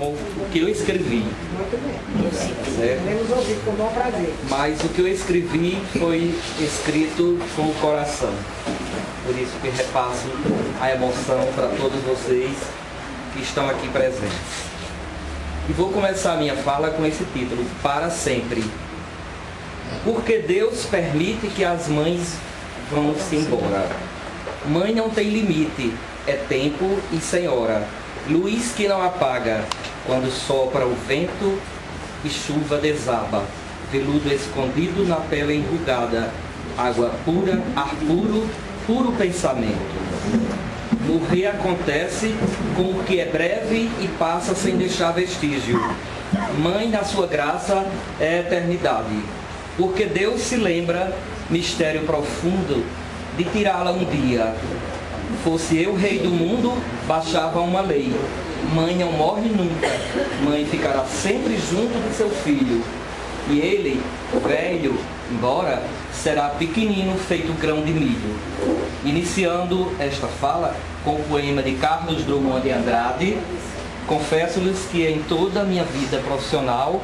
com o que eu escrevi. Muito bem. Certo? Queremos ouvir com bom prazer. Mas o que eu escrevi foi escrito com o coração. Por isso que repasso a emoção para todos vocês que estão aqui presentes. E vou começar a minha fala com esse título: Para Sempre. Porque Deus permite que as mães vão-se embora. Mãe não tem limite, é tempo e sem hora. Luz que não apaga, quando sopra o vento e chuva desaba. Veludo escondido na pele enrugada. Água pura, ar puro, puro pensamento. Morrer acontece com o que é breve e passa sem deixar vestígio. Mãe, na sua graça, é eternidade. Porque Deus se lembra, mistério profundo, de tirá-la um dia. Fosse eu rei do mundo, baixava uma lei. Mãe não morre nunca. Mãe ficará sempre junto de seu filho. E ele, velho, embora, será pequenino feito grão de milho. Iniciando esta fala com o poema de Carlos Drummond de Andrade, confesso-lhes que em toda a minha vida profissional,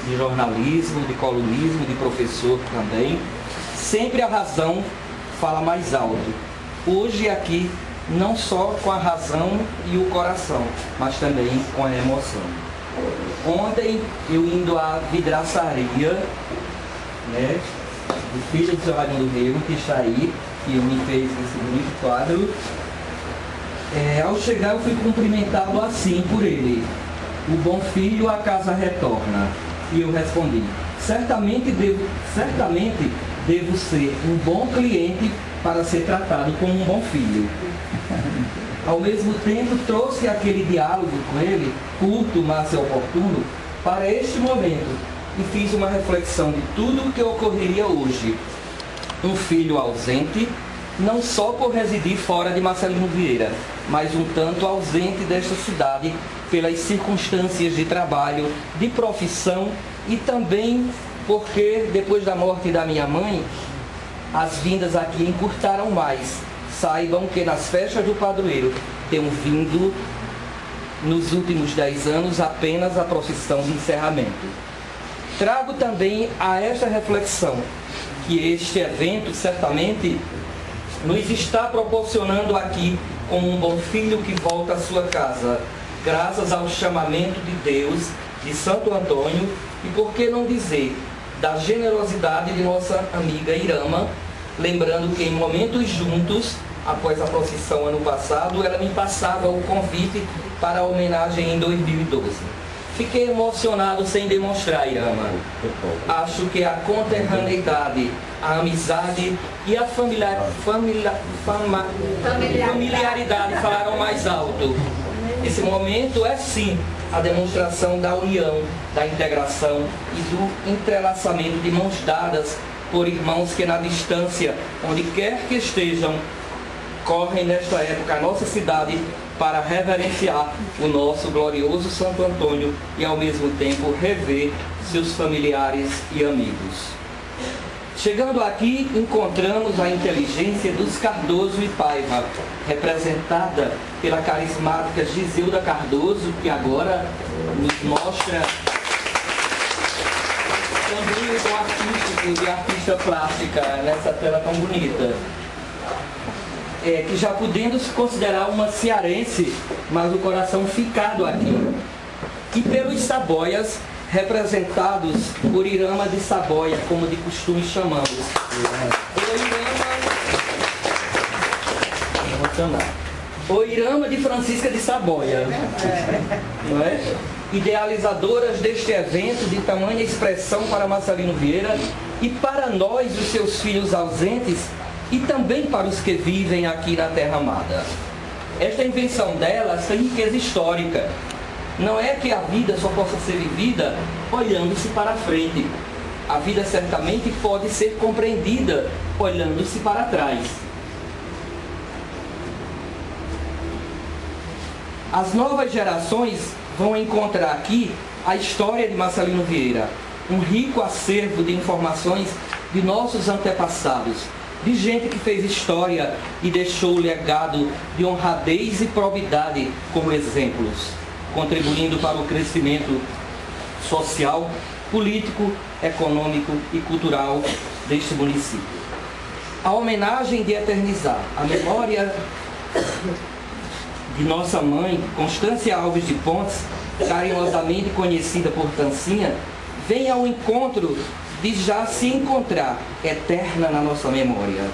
de jornalismo, de colunismo, de professor também, sempre a razão fala mais alto. Hoje aqui, não só com a razão e o coração, mas também com a emoção. Ontem, eu indo à vidraçaria, né, do filho do seu Raimundo Rego, que está aí, que me fez esse bonito quadro, ao chegar eu fui cumprimentá-lo assim por ele: o bom filho a casa retorna. E eu respondi: certamente devo ser um bom cliente para ser tratado como um bom filho. Ao mesmo tempo, trouxe aquele diálogo com ele, curto, mas oportuno, para este momento, e fiz uma reflexão de tudo o que ocorreria hoje. Um filho ausente, não só por residir fora de Marcelino Vieira, mas um tanto ausente desta cidade pelas circunstâncias de trabalho, de profissão e também porque, depois da morte da minha mãe, as vindas aqui encurtaram mais. Saibam que nas festas do padroeiro tenho vindo, nos últimos 10 anos, apenas a procissão de encerramento. Trago também a esta reflexão que este evento certamente nos está proporcionando aqui como um bom filho que volta à sua casa, graças ao chamamento de Deus, de Santo Antônio, e por que não dizer, da generosidade de nossa amiga Irama, lembrando que em momentos juntos, após a procissão ano passado, ela me passava o convite para a homenagem em 2012. Fiquei emocionado sem demonstrar, Irama. Acho que a conterraneidade, a amizade e a familiaridade falaram mais alto. Esse momento é sim a demonstração da união, da integração e do entrelaçamento de mãos dadas por irmãos que na distância, onde quer que estejam, correm nesta época a nossa cidade para reverenciar o nosso glorioso Santo Antônio e ao mesmo tempo rever seus familiares e amigos. Chegando aqui, encontramos a inteligência dos Cardoso e Paiva, representada pela carismática Gisilda Cardoso, que agora nos mostra também o dom artístico de artista plástica nessa tela tão bonita. Que já podendo se considerar uma cearense, mas o coração ficado aqui. E pelos Saboias, representados por Irama de Saboia, como de costume chamamos. O Irama de Francisca de Saboia, não é? Idealizadoras deste evento de tamanha expressão para Marcelino Vieira e para nós, os seus filhos ausentes, e também para os que vivem aqui na Terra Amada. Esta invenção delas tem riqueza histórica. Não é que a vida só possa ser vivida olhando-se para frente. A vida certamente pode ser compreendida olhando-se para trás. As novas gerações vão encontrar aqui a história de Marcelino Vieira, um rico acervo de informações de nossos antepassados, de gente que fez história e deixou o legado de honradez e probidade como exemplos. contribuindo para o crescimento social, político, econômico e cultural deste município. A homenagem de eternizar a memória de nossa mãe, Constância Alves de Pontes, carinhosamente conhecida por Tancinha, vem ao encontro de já se encontrar eterna na nossa memória,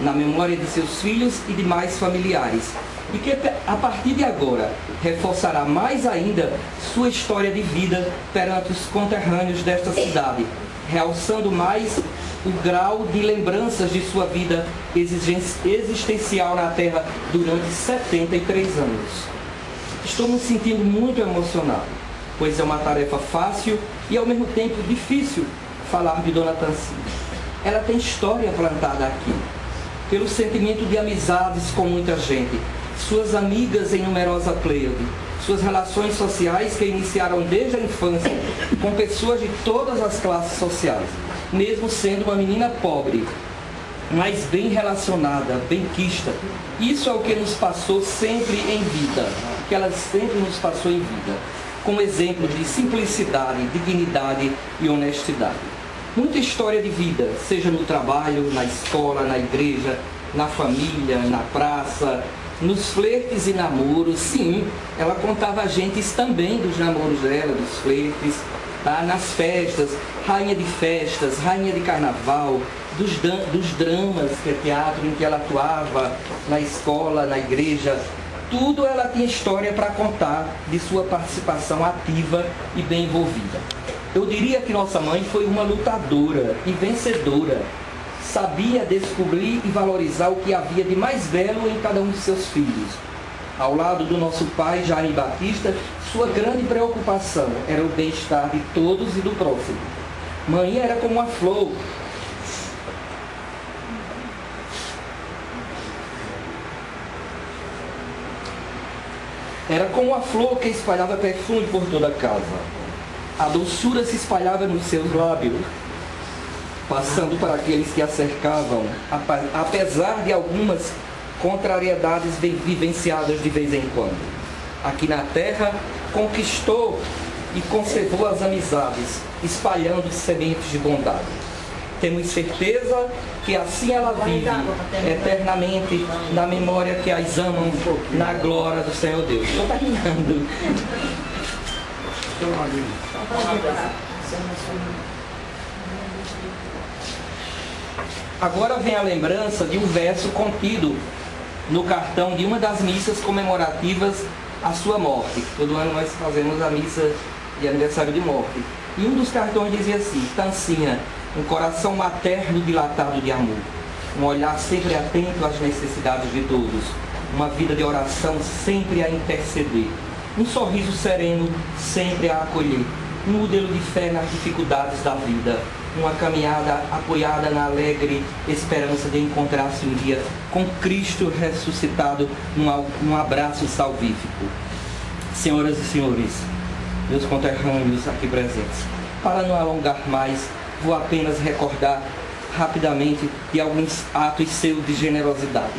na memória de seus filhos e demais familiares, e que a partir de agora reforçará mais ainda sua história de vida perante os conterrâneos desta cidade, realçando mais o grau de lembranças de sua vida existencial na Terra durante 73 anos. Estou me sentindo muito emocionado, pois é uma tarefa fácil e ao mesmo tempo difícil falar de Dona Tancinha. Ela tem história plantada aqui, pelo sentimento de amizades com muita gente, suas amigas em numerosa pleiade, suas relações sociais que iniciaram desde a infância com pessoas de todas as classes sociais, mesmo sendo uma menina pobre, mas bem relacionada, benquista. Isso é o que nos passou sempre em vida, que ela sempre nos passou em vida, como exemplo de simplicidade, dignidade e honestidade. Muita história de vida, seja no trabalho, na escola, na igreja, na família, na praça, nos flertes e namoros. Sim, ela contava a gente também dos namoros dela, dos flertes, tá? Nas festas, rainha de festas, rainha de carnaval, dos dramas, que é teatro em que ela atuava, na escola, na igreja. Tudo ela tinha história para contar de sua participação ativa e bem envolvida. Eu diria que nossa mãe foi uma lutadora e vencedora. Sabia descobrir e valorizar o que havia de mais belo em cada um de seus filhos. Ao lado do nosso pai, Jaime Batista, sua grande preocupação era o bem-estar de todos e do próximo. Mãe era como uma flor. Era como a flor que espalhava perfume por toda a casa. A doçura se espalhava nos seus lábios, passando para aqueles que a cercavam, apesar de algumas contrariedades vivenciadas de vez em quando. Aqui na terra, conquistou e conservou as amizades, espalhando sementes de bondade. Temos certeza que assim ela vive eternamente na memória que as amam, na glória do Senhor Deus. Estou terminando. Agora vem a lembrança de um verso contido no cartão de uma das missas comemorativas à sua morte. Todo ano nós fazemos a missa de aniversário de morte. E um dos cartões dizia assim: Tancinha, um coração materno dilatado de amor, um olhar sempre atento às necessidades de todos, uma vida de oração sempre a interceder, um sorriso sereno sempre a acolher, um modelo de fé nas dificuldades da vida, uma caminhada apoiada na alegre esperança de encontrar-se um dia com Cristo ressuscitado num abraço salvífico. Senhoras e senhores, meus conterrâneos aqui presentes, para não alongar mais, vou apenas recordar rapidamente de alguns atos seus de generosidade.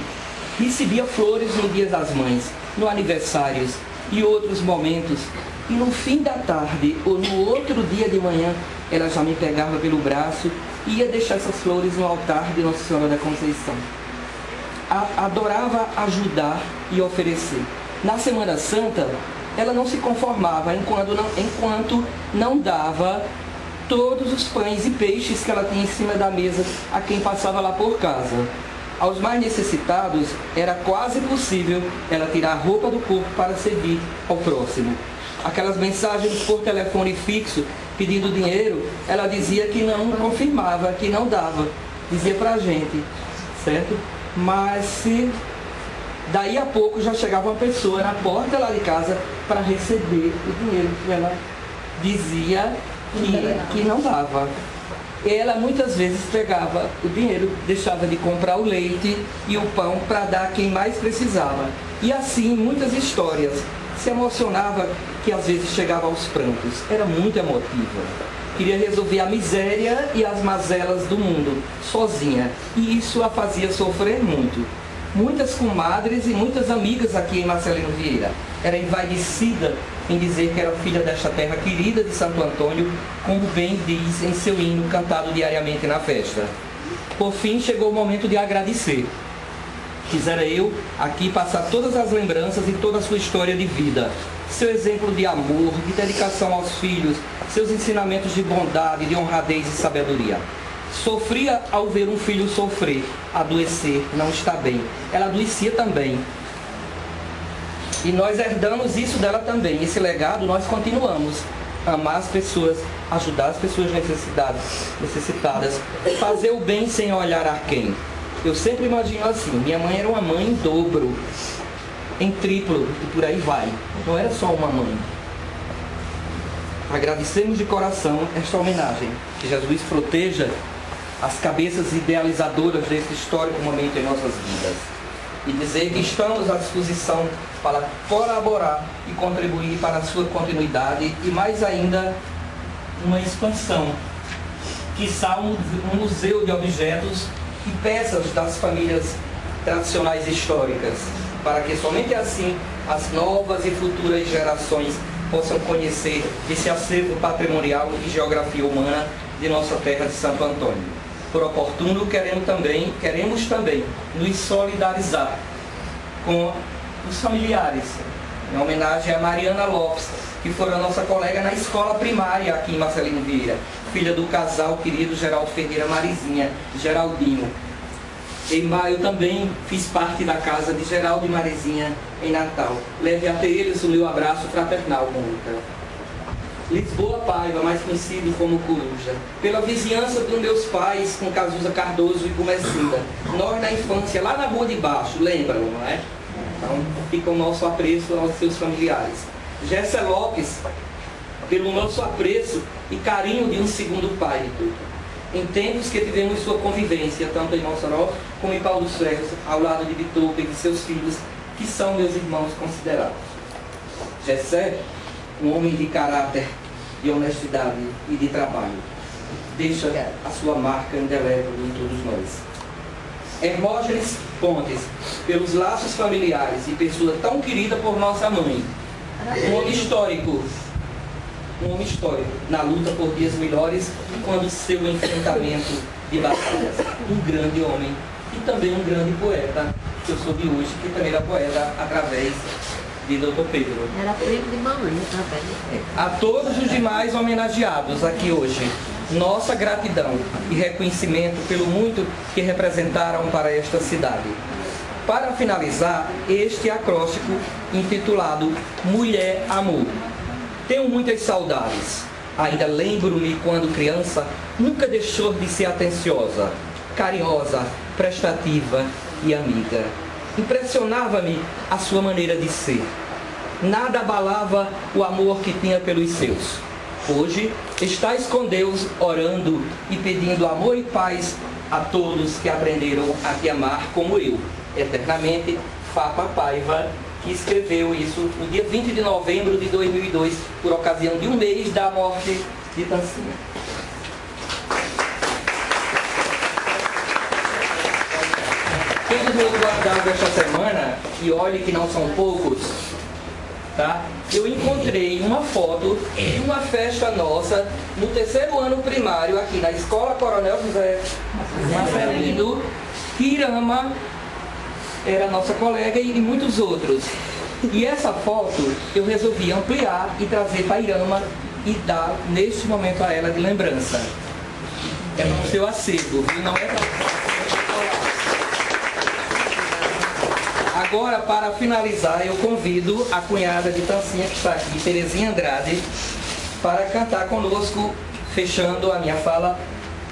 Recebia flores no Dia das Mães, no aniversários e outros momentos, e no fim da tarde ou no outro dia de manhã, ela já me pegava pelo braço e ia deixar essas flores no altar de Nossa Senhora da Conceição. Adorava ajudar e oferecer. Na Semana Santa, ela não se conformava enquanto não dava todos os pães e peixes que ela tinha em cima da mesa a quem passava lá por casa. Aos mais necessitados, era quase possível ela tirar a roupa do corpo para servir ao próximo. Aquelas mensagens por telefone fixo pedindo dinheiro, ela dizia que não confirmava, que não dava. Dizia pra gente, certo? Mas daí a pouco já chegava uma pessoa na porta lá de casa para receber o dinheiro que ela dizia que não dava. Ela muitas vezes pegava o dinheiro, deixava de comprar o leite e o pão para dar a quem mais precisava. E assim, muitas histórias. Se emocionava que às vezes chegava aos prantos. Era muito emotiva. Queria resolver a miséria e as mazelas do mundo, sozinha. E isso a fazia sofrer muito. muitas comadres e muitas amigas aqui em Marcelino Vieira. Era envaidecida em dizer que era filha desta terra querida de Santo Antônio, como bem diz em seu hino cantado diariamente na festa. Por fim, chegou o momento de agradecer. Quisera eu aqui passar todas as lembranças e toda a sua história de vida, seu exemplo de amor, de dedicação aos filhos, seus ensinamentos de bondade, de honradez e sabedoria. Sofria ao ver um filho sofrer, adoecer, não estar bem. Ela adoecia também. E nós herdamos isso dela também. Esse legado nós continuamos. Amar as pessoas, ajudar as pessoas necessitadas, fazer o bem sem olhar a quem. Eu sempre imagino assim, minha mãe era uma mãe em dobro, em triplo, e por aí vai. Não era só uma mãe. Agradecemos de coração esta homenagem. Que Jesus proteja as cabeças idealizadoras desse histórico momento em nossas vidas. E dizer que estamos à disposição para colaborar e contribuir para a sua continuidade e mais ainda uma expansão, quiçá um museu de objetos e peças das famílias tradicionais históricas, para que somente assim as novas e futuras gerações possam conhecer esse acervo patrimonial e geografia humana de nossa terra de Santo Antônio. Por oportuno, queremos também nos solidarizar com os familiares, em homenagem a Mariana Lopes, que foi a nossa colega na escola primária aqui em Marcelino Vieira, filha do casal querido Geraldo Ferreira Marizinha, Geraldinho. Em maio também fiz parte da casa de Geraldo e Marizinha em Natal. Leve até eles o meu abraço fraternal, Mônica. Lisboa Paiva, mais conhecido como Coruja, pela vizinhança dos meus pais com Cazuza Cardoso e Gomecinda. Nós na infância, lá na rua de baixo, lembram, não é? Então fica o nosso apreço aos seus familiares. Gessa Lopes, pelo nosso apreço e carinho de um segundo pai, em tempos que tivemos sua convivência, tanto em Mossoró como em Pau dos Ferros, ao lado de Bitoca e de seus filhos, que são meus irmãos considerados. Gessé, um homem de caráter, de honestidade e de trabalho, deixa a sua marca indelével em todos nós. Hermógenes Pontes, pelos laços familiares e pessoa tão querida por nossa mãe, um homem histórico na luta por dias melhores, quando seu enfrentamento de batalhas, um grande homem e também um grande poeta, que eu soube hoje, que também era poeta através de Dr. Pedro. Era primo de mamãe também. A todos os demais homenageados aqui hoje, nossa gratidão e reconhecimento pelo muito que representaram para esta cidade. Para finalizar, este acróstico intitulado Mulher Amor. Tenho muitas saudades. Ainda lembro-me quando criança, nunca deixou de ser atenciosa, carinhosa, prestativa e amiga. Impressionava-me a sua maneira de ser. Nada abalava o amor que tinha pelos seus. Hoje, estás com Deus orando e pedindo amor e paz a todos que aprenderam a te amar como eu. Eternamente, Fapa Paiva, que escreveu isso no dia 20 de novembro de 2002, por ocasião de um mês da morte de Tancinha. Todos os meus guardados esta semana, e olhe que não são poucos, tá? Eu encontrei uma foto de uma festa nossa no 3º ano primário aqui na Escola Coronel José Marcelino. Irama era nossa colega e muitos outros. E essa foto eu resolvi ampliar e trazer para Irama e dar neste momento a ela de lembrança. É no seu acervo, viu? Não é para... Agora, para finalizar, eu convido a cunhada de Tancinha, que está aqui, Terezinha Andrade, para cantar conosco, fechando a minha fala,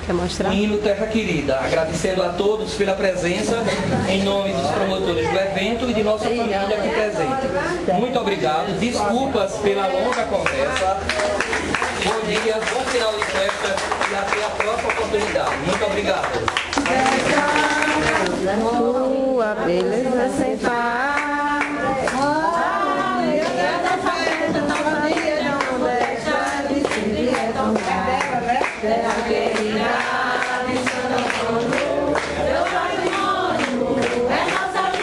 o hino Terra Querida, agradecendo a todos pela presença, em nome dos promotores do evento e de nossa família aqui presente. Muito obrigado, desculpas pela longa conversa, bom dia, bom final de festa e até a próxima oportunidade. Muito obrigado. Tua beleza sem par. Terra querida, de Santo Antônio, meu patrimônio, é nossa vida.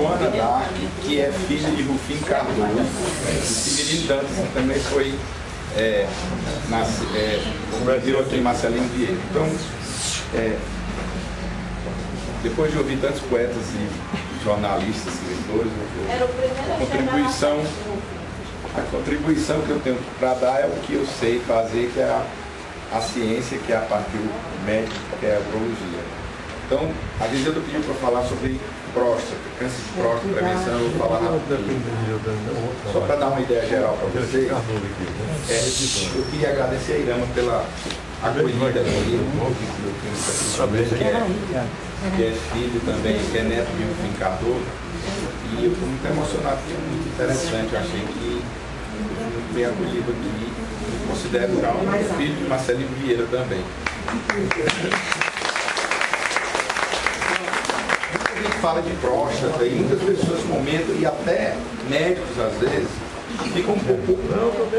Joana Dark, que é filha de Rufim Cardoso, e Severino Dantas, que também foi no Brasil aqui em Marcelino Vieira. Então, depois de ouvir tantos poetas e jornalistas, escritores, a contribuição que eu tenho para dar é o que eu sei fazer, que é a ciência, que é a parte do médico, que é a urologia. Então, a Gisela pediu para falar sobre próstata, câncer de próstata, prevenção. Eu vou falar rapidinho. Só para dar uma ideia geral para vocês, eu queria agradecer a Irama pela acolhida aqui, que é filho também, que é neto de Rufim Cardoso. E eu estou muito emocionado, porque é muito interessante. Eu achei que eu fui bem acolhido aqui. Eu considero já um filho de Marcelino Vieira também. A gente fala de próstata e muitas pessoas comentam, e até médicos às vezes, ficam um pouco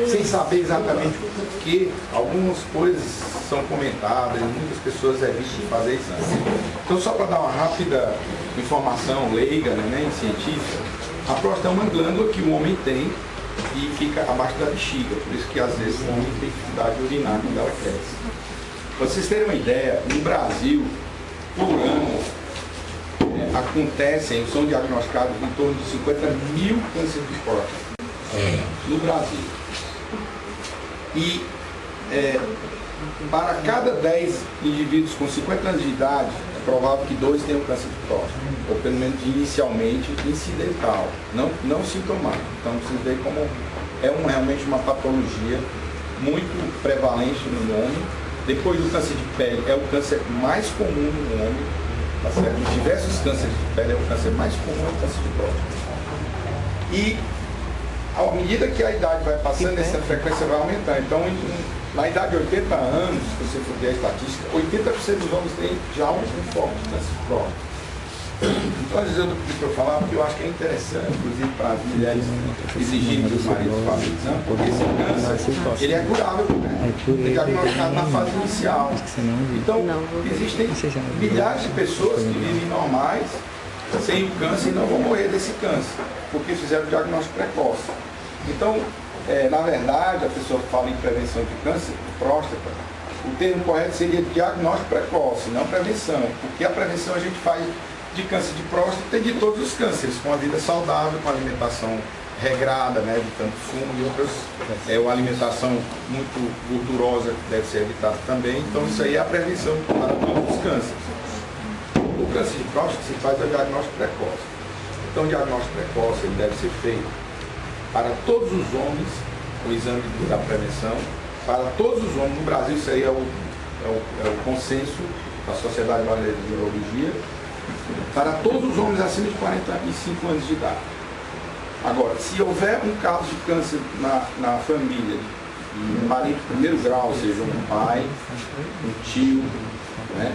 sem saber exatamente o que algumas coisas são comentadas, e muitas pessoas evitam de fazer exame. Então, só para dar uma rápida informação leiga, né, científica, a próstata é uma glândula que o homem tem e fica abaixo da bexiga, por isso que às vezes o homem tem dificuldade de urinar quando ela cresce. Para vocês terem uma ideia, no Brasil, por ano, são diagnosticados em torno de 50 mil cânceres de próstata no Brasil. E para cada 10 indivíduos com 50 anos de idade, é provável que 2 tenham câncer de próstata, ou pelo menos inicialmente incidental, não sintomático. Então vocês veem como é realmente uma patologia muito prevalente no homem. Depois do câncer de pele, é o câncer mais comum no homem. Tá certo? Os diversos cânceres de pele, é o câncer mais comum, é o câncer de próstata. E à medida que a idade vai passando, essa frequência vai aumentar. Então, na idade de 80 anos, se você for ver a estatística, 80% dos homens têm já um foco de câncer de próstata. Então, às vezes eu pedi para eu falar, porque eu acho que é interessante, inclusive para as mulheres exigirem que os maridos façam exame, porque esse câncer, ele é curável, né? Ele é diagnosticado na fase inicial. Então, existem milhares de pessoas que vivem normais, sem o câncer, e não vão morrer desse câncer, porque fizeram o diagnóstico precoce. Então, na verdade, a pessoa que fala em prevenção de câncer de próstata, o termo correto seria diagnóstico precoce, não prevenção, porque a prevenção a gente faz de câncer de próstata e de todos os cânceres, com a vida saudável, com a alimentação regrada, né, evitando fumo e outras, uma alimentação muito gordurosa que deve ser evitada também. Então isso aí é a prevenção para todos os cânceres. O câncer de próstata se faz o diagnóstico precoce. Então o diagnóstico precoce ele deve ser feito para todos os homens, o exame da prevenção, para todos os homens. No Brasil isso aí é o consenso da Sociedade Brasileira de Urologia, para todos os homens acima de 45 anos de idade. Agora, se houver um caso de câncer na família, um parente de primeiro grau, ou seja, um pai, um tio, né,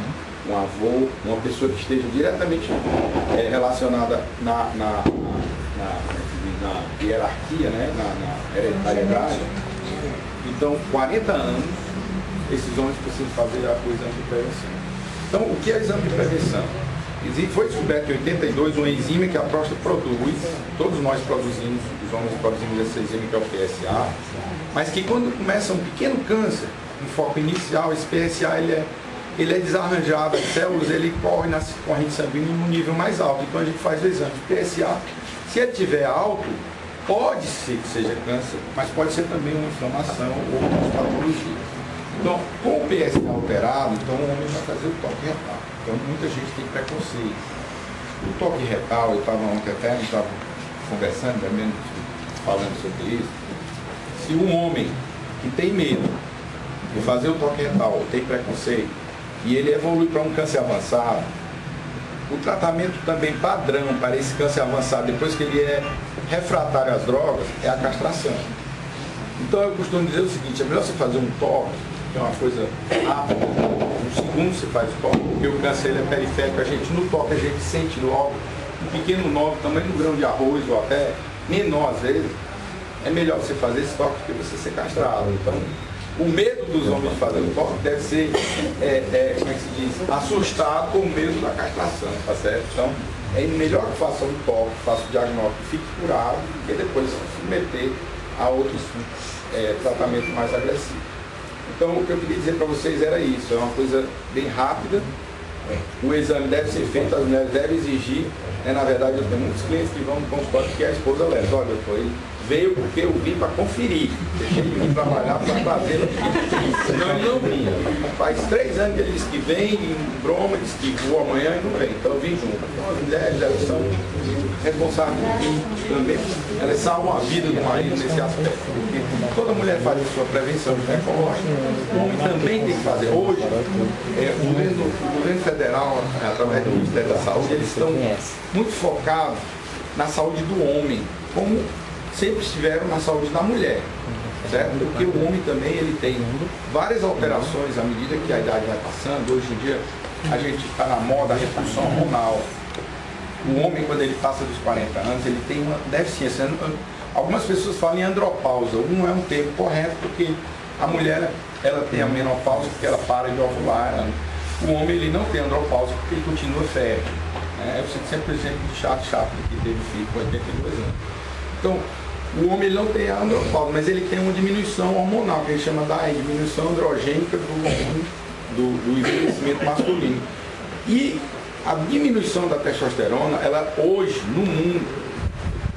um avô, uma pessoa que esteja diretamente relacionada na hierarquia, né, na hereditariedade, então 40 anos, esses homens precisam fazer o exame de prevenção. Então, o que é exame de prevenção? Foi descoberto em 82 uma enzima que a próstata produz, todos nós produzimos, os homens produzimos essa enzima que é o PSA, mas que quando começa um pequeno câncer, em foco inicial, esse PSA ele é desarranjado, as células ele corre na corrente sanguínea em um nível mais alto, então a gente faz o exame de PSA, se ele estiver alto, pode ser que seja câncer, mas pode ser também uma inflamação ou uma patologia. Então, com o PSA alterado, então o homem vai fazer o toque retal. Então, muita gente tem preconceito. O toque retal, eu estava ontem até, estava conversando, também falando sobre isso. Se um homem que tem medo de fazer o toque retal, ou tem preconceito, e ele evolui para um câncer avançado, o tratamento também padrão para esse câncer avançado, depois que ele é refratário às drogas, é a castração. Então, eu costumo dizer o seguinte, é melhor você fazer um toque, que é uma coisa rápida, um segundo você faz o toque, porque o câncer ele é periférico, a gente no toque a gente sente logo um pequeno nó, tamanho de um grão de arroz ou até menor às vezes, é melhor você fazer esse toque do que você ser castrado. Então o medo dos homens de fazer o toque deve ser, como é que se diz, assustado com o medo da castração, tá certo? Então, é melhor que faça um toque, faça o diagnóstico, fique curado, e depois se submeter a outros tratamentos mais agressivos. Então, o que eu queria dizer para vocês era isso, é uma coisa bem rápida. O exame deve ser feito, as mulheres devem exigir. Na verdade, eu tenho muitos clientes que vão no consultório que a esposa leva. Olha, ele veio porque eu vim para conferir. Deixei de vir trabalhar para trazer. Senão ele não vinha. Faz 3 anos que ele diz que vem, em broma, diz que voa amanhã e não vem. Então eu vim junto. Então, as mulheres, elas são responsáveis também. Elas salvam a vida do marido nesse aspecto. Porque toda mulher faz a sua prevenção ginecológica. O homem também tem que fazer. Hoje, o governo federal, através do Ministério da Saúde, eles estão muito focados na saúde do homem, como sempre estiveram na saúde da mulher, certo? Porque o homem também ele tem várias alterações à medida que a idade vai passando. Hoje em dia a gente está na moda a repulsão hormonal. O homem, quando ele passa dos 40 anos, ele tem uma deficiência. Algumas pessoas falam em andropausa, não é um termo correto, porque a mulher ela tem a menopausa porque ela para de ovular. O homem ele não tem andropausa porque ele continua fértil. Eu cito sempre o exemplo de Chaplin, que teve filho com 82 anos. Então, o homem ele não tem a andropausa, mas ele tem uma diminuição hormonal, que a gente chama da diminuição androgênica do envelhecimento masculino. E a diminuição da testosterona, ela hoje, no mundo,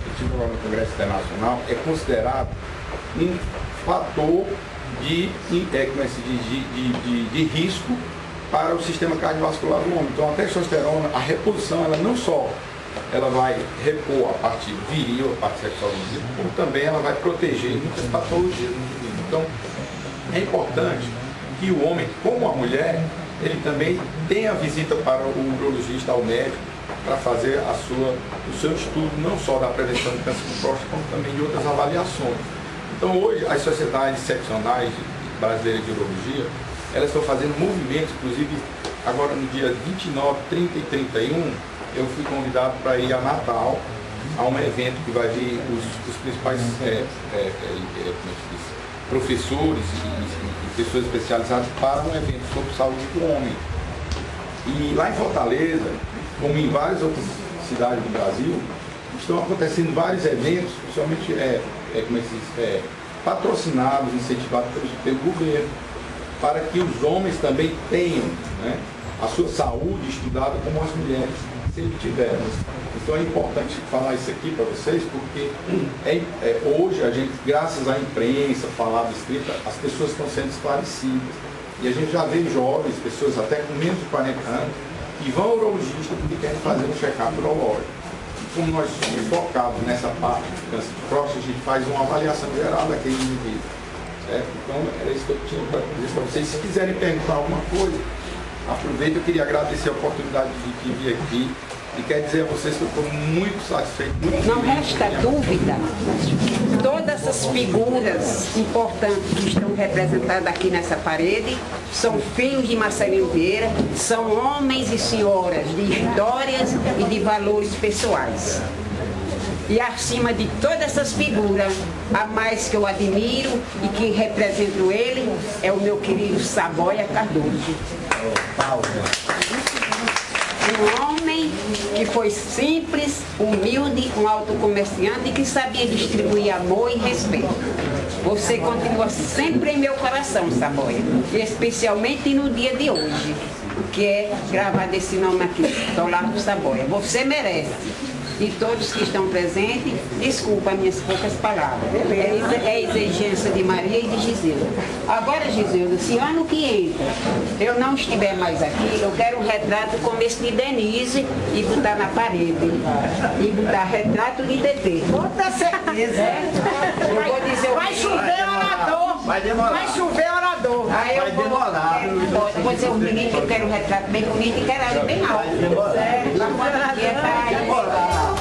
eu tive agora no Congresso Internacional, é considerado um fator de risco para o sistema cardiovascular do homem. Então a testosterona, a reposição, ela não só ela vai repor a parte viril, a parte sexual do indivíduo, como também ela vai proteger muitas patologias do indivíduo. Então é importante que o homem, como a mulher, ele também tenha visita para o urologista, ao médico, para fazer o seu estudo, não só da prevenção de câncer de próstata, como também de outras avaliações. Então hoje as sociedades seccionais brasileiras de urologia, elas estão fazendo movimentos, inclusive agora no dia 29, 30 e 31, eu fui convidado para ir a Natal, a um evento que vai vir os principais professores e pessoas especializadas para um evento sobre saúde do homem. E lá em Fortaleza, como em várias outras cidades do Brasil, estão acontecendo vários eventos, principalmente patrocinados, incentivados pelo governo, para que os homens também tenham, né, a sua saúde estudada como as mulheres sempre tiveram. Então é importante falar isso aqui para vocês, porque hoje a gente, graças à imprensa, falada, escrita, as pessoas estão sendo esclarecidas. E a gente já vê jovens, pessoas até com menos de 40 anos, que vão ao urologista porque querem fazer um check-up urológico. E como nós somos focados nessa parte de câncer de próstata, a gente faz uma avaliação geral daquele indivíduo. Então era isso que eu tinha para dizer para vocês. Se quiserem perguntar alguma coisa, aproveito. Eu queria agradecer a oportunidade de vir aqui e quero dizer a vocês que eu estou muito satisfeito. Não resta dúvida, todas essas figuras importantes que estão representadas aqui nessa parede são filhos de Marcelino Vieira, são homens e senhoras de histórias e de valores pessoais. E acima de todas essas figuras, a mais que eu admiro e que represento ele é o meu querido Saboia Cardoso. Um homem que foi simples, humilde, um autocomerciante que sabia distribuir amor e respeito. Você continua sempre em meu coração, Saboia, e especialmente no dia de hoje, que é gravado esse nome aqui, Solardo Saboia. Você merece. E todos que estão presentes, desculpa minhas poucas palavras. É a exigência de Maria e de Giselda. Agora, Giselda, se ano que entra eu não estiver mais aqui, eu quero um retrato como esse de Denise e botar na parede. E botar retrato de Dedê. Com certeza. Eu vou dizer vai chover orador. Vai demorar. Vai chover orador. Aí eu vou dizer o bonito, eu quero um retrato bem bonito e quero ela bem alto. Vai demorar. Certo?